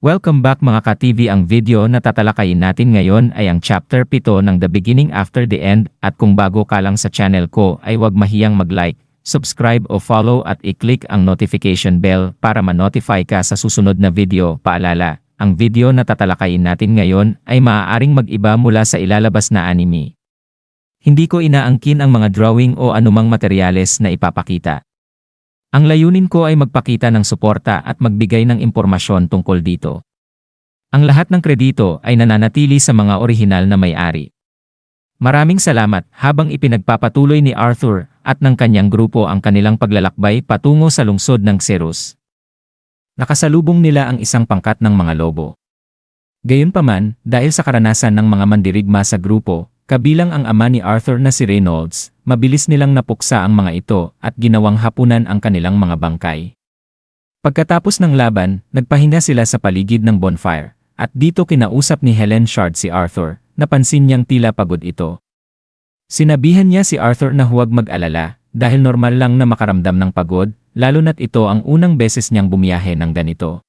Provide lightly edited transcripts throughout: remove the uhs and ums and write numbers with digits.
Welcome back mga ka-TV. Ang video na tatalakayin natin ngayon ay ang chapter 7 ng The Beginning After the End, at kung bago ka lang sa channel ko ay huwag mahiyang mag-like, subscribe o follow at i-click ang notification bell para ma-notify ka sa susunod na video. Paalala, ang video na tatalakayin natin ngayon ay maaaring mag-iba mula sa ilalabas na anime. Hindi ko inaangkin ang mga drawing o anumang materyales na ipapakita. Ang layunin ko ay magpakita ng suporta at magbigay ng impormasyon tungkol dito. Ang lahat ng kredito ay nananatili sa mga orihinal na may-ari. Maraming salamat. Habang ipinagpapatuloy ni Arthur at ng kanyang grupo ang kanilang paglalakbay patungo sa lungsod ng Xerus, nakasalubong nila ang isang pangkat ng mga lobo. Gayunpaman, dahil sa karanasan ng mga mandirigma sa grupo, kabilang ang ama ni Arthur na si Reynolds, mabilis nilang napuksa ang mga ito at ginawang hapunan ang kanilang mga bangkay. Pagkatapos ng laban, nagpahinga sila sa paligid ng bonfire, at dito kinausap ni Helen Shard si Arthur. Napansin niyang tila pagod ito. Sinabihan niya si Arthur na huwag mag-alala, dahil normal lang na makaramdam ng pagod, lalo na't ito ang unang beses niyang bumiyahe ng ganito.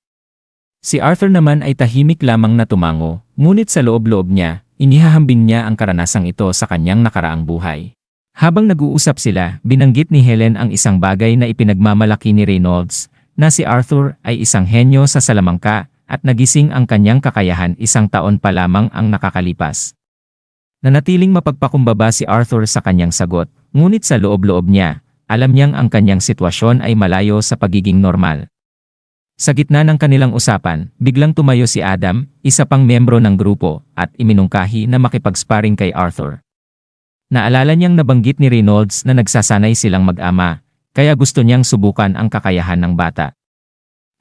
Si Arthur naman ay tahimik lamang na tumango, ngunit sa loob-loob niya, inihahambing niya ang karanasang ito sa kanyang nakaraang buhay. Habang nag-uusap sila, binanggit ni Helen ang isang bagay na ipinagmamalaki ni Reynolds, na si Arthur ay isang henyo sa salamangka at nagising ang kanyang kakayahan 1 taon pa lamang ang nakakalipas. Nanatiling mapagpakumbaba si Arthur sa kanyang sagot, ngunit sa loob-loob niya, alam niyang ang kanyang sitwasyon ay malayo sa pagiging normal. Sa gitna ng kanilang usapan, biglang tumayo si Adam, isa pang miyembro ng grupo, at iminungkahi na makipag-sparring kay Arthur. Naalala niyang nabanggit ni Reynolds na nagsasanay silang mag-ama, kaya gusto niyang subukan ang kakayahan ng bata.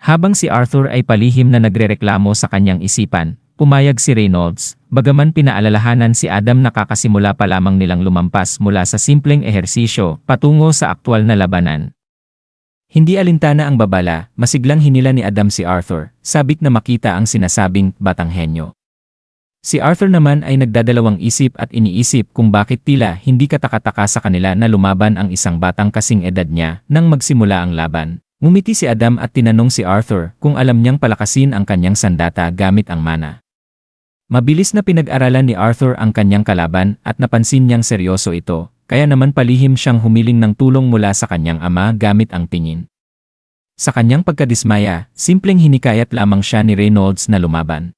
Habang si Arthur ay palihim na nagrereklamo sa kanyang isipan, pumayag si Reynolds, bagaman pinaalalahanan si Adam na kakasimula pa lamang nilang lumampas mula sa simpleng ehersisyo patungo sa aktwal na labanan. Hindi alintana ang babala, masiglang hinila ni Adam si Arthur, sabik na makita ang sinasabing batang henyo. Si Arthur naman ay nagdadalawang isip at iniisip kung bakit tila hindi katakataka sa kanila na lumaban ang isang batang kasing edad niya nang magsimula ang laban. Ngumiti si Adam at tinanong si Arthur kung alam niyang palakasin ang kanyang sandata gamit ang mana. Mabilis na pinag-aralan ni Arthur ang kanyang kalaban at napansin niyang seryoso ito. Kaya naman palihim siyang humiling ng tulong mula sa kanyang ama gamit ang tingin. Sa kanyang pagkadismaya, simpleng hinikayat lamang siya ni Reynolds na lumaban.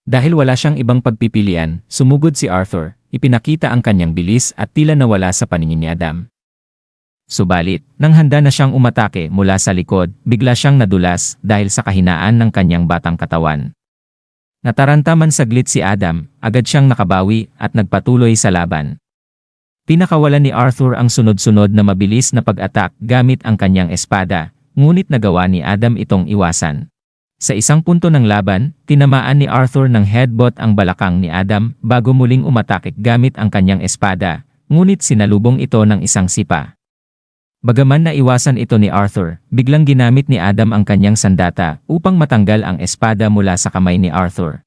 Dahil wala siyang ibang pagpipilian, sumugod si Arthur, ipinakita ang kanyang bilis at tila nawala sa paningin ni Adam. Subalit, nang handa na siyang umatake mula sa likod, bigla siyang nadulas dahil sa kahinaan ng kanyang batang katawan. Nataranta man saglit si Adam, agad siyang nakabawi at nagpatuloy sa laban. Pinakawalan ni Arthur ang sunod-sunod na mabilis na pag-atak gamit ang kanyang espada, ngunit nagawa ni Adam itong iwasan. Sa isang punto ng laban, tinamaan ni Arthur ng headbutt ang balakang ni Adam bago muling umatake gamit ang kanyang espada, ngunit sinalubong ito ng isang sipa. Bagaman naiwasan ito ni Arthur, biglang ginamit ni Adam ang kanyang sandata upang matanggal ang espada mula sa kamay ni Arthur.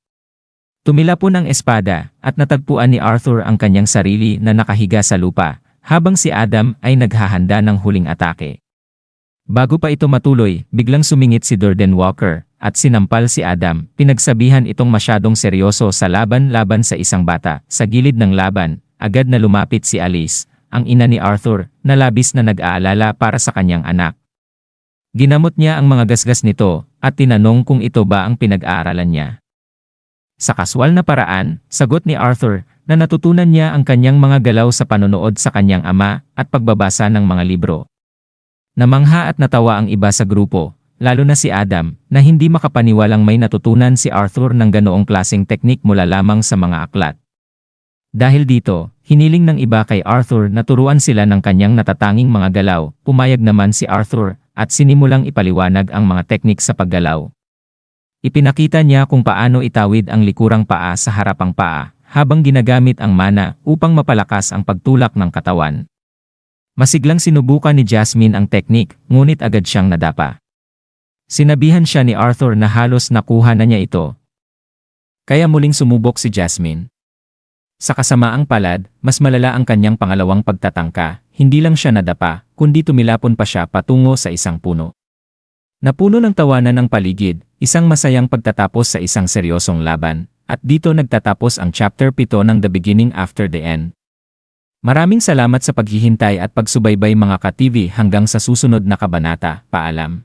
Tumilapon ang espada at natagpuan ni Arthur ang kanyang sarili na nakahiga sa lupa, habang si Adam ay naghahanda ng huling atake. Bago pa ito matuloy, biglang sumingit si Durden Walker at sinampal si Adam, pinagsabihan itong masyadong seryoso sa laban-laban sa isang bata. Sa gilid ng laban, agad na lumapit si Alice, ang ina ni Arthur, na labis na nag-aalala para sa kanyang anak. Ginamot niya ang mga gasgas nito at tinanong kung ito ba ang pinag-aaralan niya. Sa kaswal na paraan, sagot ni Arthur na natutunan niya ang kanyang mga galaw sa panonood sa kanyang ama at pagbabasa ng mga libro. Namangha at natawa ang iba sa grupo, lalo na si Adam, na hindi makapaniwalang may natutunan si Arthur ng ganoong klaseng teknik mula lamang sa mga aklat. Dahil dito, hiniling ng iba kay Arthur na turuan sila ng kanyang natatanging mga galaw. Pumayag naman si Arthur at sinimulang ipaliwanag ang mga teknik sa paggalaw. Ipinakita niya kung paano itawid ang likurang paa sa harapang paa, habang ginagamit ang mana upang mapalakas ang pagtulak ng katawan. Masiglang sinubukan ni Jasmine ang teknik, ngunit agad siyang nadapa. Sinabihan siya ni Arthur na halos nakuha na niya ito. Kaya muling sumubok si Jasmine. Sa kasamaang palad, mas malala ang kanyang pangalawang pagtatangka, hindi lang siya nadapa, kundi tumilapon pa siya patungo sa isang puno. Napuno ng tawanan ng paligid, isang masayang pagtatapos sa isang seryosong laban, at dito nagtatapos ang chapter 7 ng The Beginning After the End. Maraming salamat sa paghihintay at pagsubaybay mga ka-TV hanggang sa susunod na kabanata. Paalam.